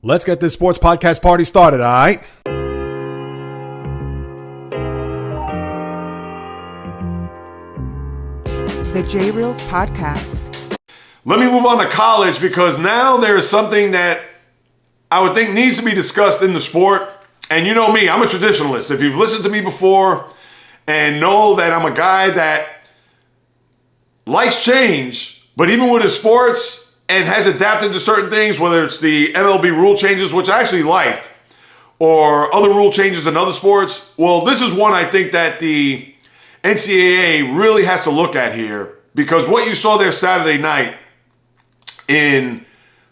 Let's get this sports podcast party started, all right? The JAYREELZ podcast. Let me move on to college because now there is something that I would think needs to be discussed in the sport. And you know me, I'm a traditionalist. If you've listened to me before and know that I'm a guy that likes change, but even with his sports and has adapted to certain things, whether it's the MLB rule changes, which I actually liked, or other rule changes in other sports, well, this is one I think that the NCAA really has to look at here, because what you saw there Saturday night in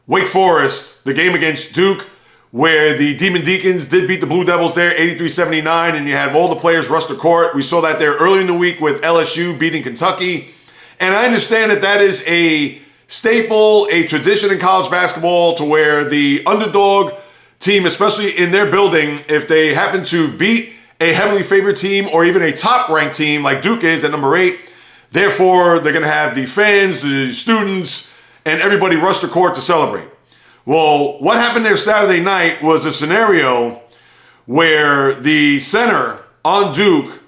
Wake Forest, the game against Duke, where the Demon Deacons did beat the Blue Devils there 83-79, and you had all the players rush the court. We saw that there early in the week with LSU beating Kentucky. And I understand that that is a staple, a tradition in college basketball, to where the underdog team, especially in their building, if they happen to beat a heavily favored team or even a top-ranked team like Duke is at number 8, therefore they're going to have the fans, the students, and everybody rush the court to celebrate. Well, what happened there Saturday night was a scenario where the center on Duke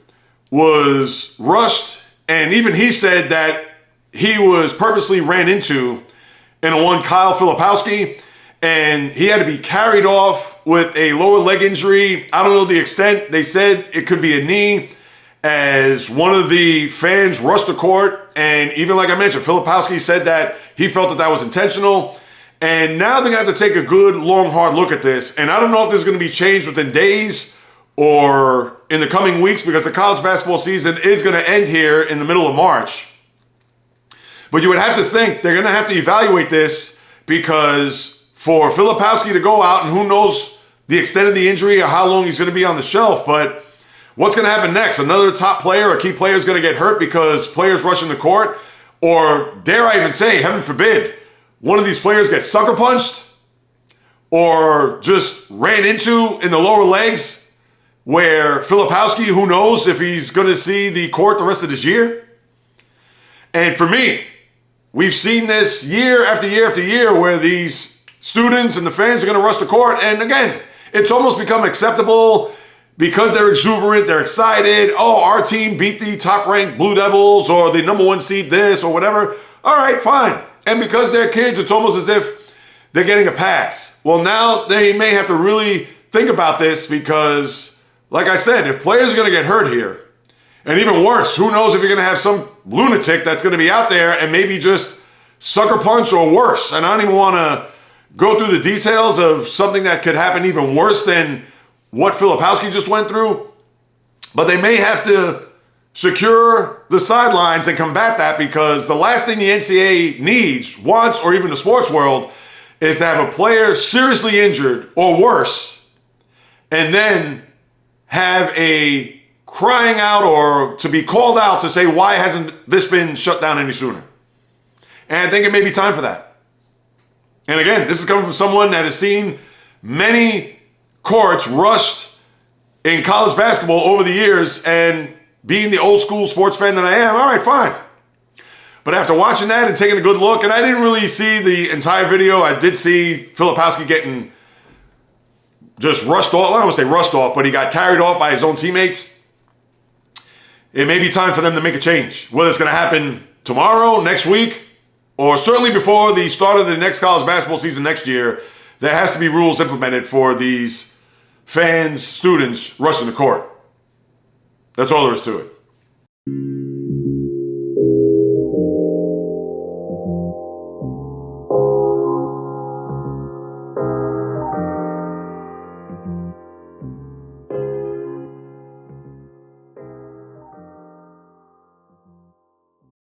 was rushed, and even he said that he was purposely ran into in a one Kyle Filipowski, and he had to be carried off with a lower leg injury. I don't know the extent. They said it could be a knee, as one of the fans rushed the court, and even like I mentioned, Filipowski said that he felt that that was intentional. And now they're going to have to take a good, long, hard look at this. And I don't know if this is going to be changed within days or in the coming weeks, because the college basketball season is going to end here in the middle of March. But you would have to think they're going to have to evaluate this, because for Filipowski to go out, and who knows the extent of the injury or how long he's going to be on the shelf, but what's going to happen next? Another top player or key player is going to get hurt because players rushing the court? Or dare I even say, heaven forbid, one of these players gets sucker punched or just ran into in the lower legs, where Filipowski, who knows if he's going to see the court the rest of this year? And for me, we've seen this year after year after year where these students and the fans are going to rush the court. And again, it's almost become acceptable because they're exuberant, they're excited. Oh, our team beat the top-ranked Blue Devils, or the number 1 seed this or whatever. All right, fine. And because they're kids, it's almost as if they're getting a pass. Well, now they may have to really think about this, because, like I said, if players are going to get hurt here, and even worse, who knows if you're going to have some lunatic that's going to be out there and maybe just sucker punch or worse. And I don't even want to go through the details of something that could happen even worse than what Filipowski just went through. But they may have to secure the sidelines and combat that, because the last thing the NCAA needs, wants, or even the sports world, is to have a player seriously injured or worse, and then have a crying out or to be called out to say, why hasn't this been shut down any sooner? And I think it may be time for that. And again, this is coming from someone that has seen many courts rushed in college basketball over the years, and being the old school sports fan that I am, all right, fine. But after watching that and taking a good look, and I didn't really see the entire video, I did see Filipowski getting just rushed off. I don't want to say rushed off, but he got carried off by his own teammates. It may be time for them to make a change. Whether it's going to happen tomorrow, next week, or certainly before the start of the next college basketball season next year, there has to be rules implemented for these fans, students rushing the court. That's all there is to it.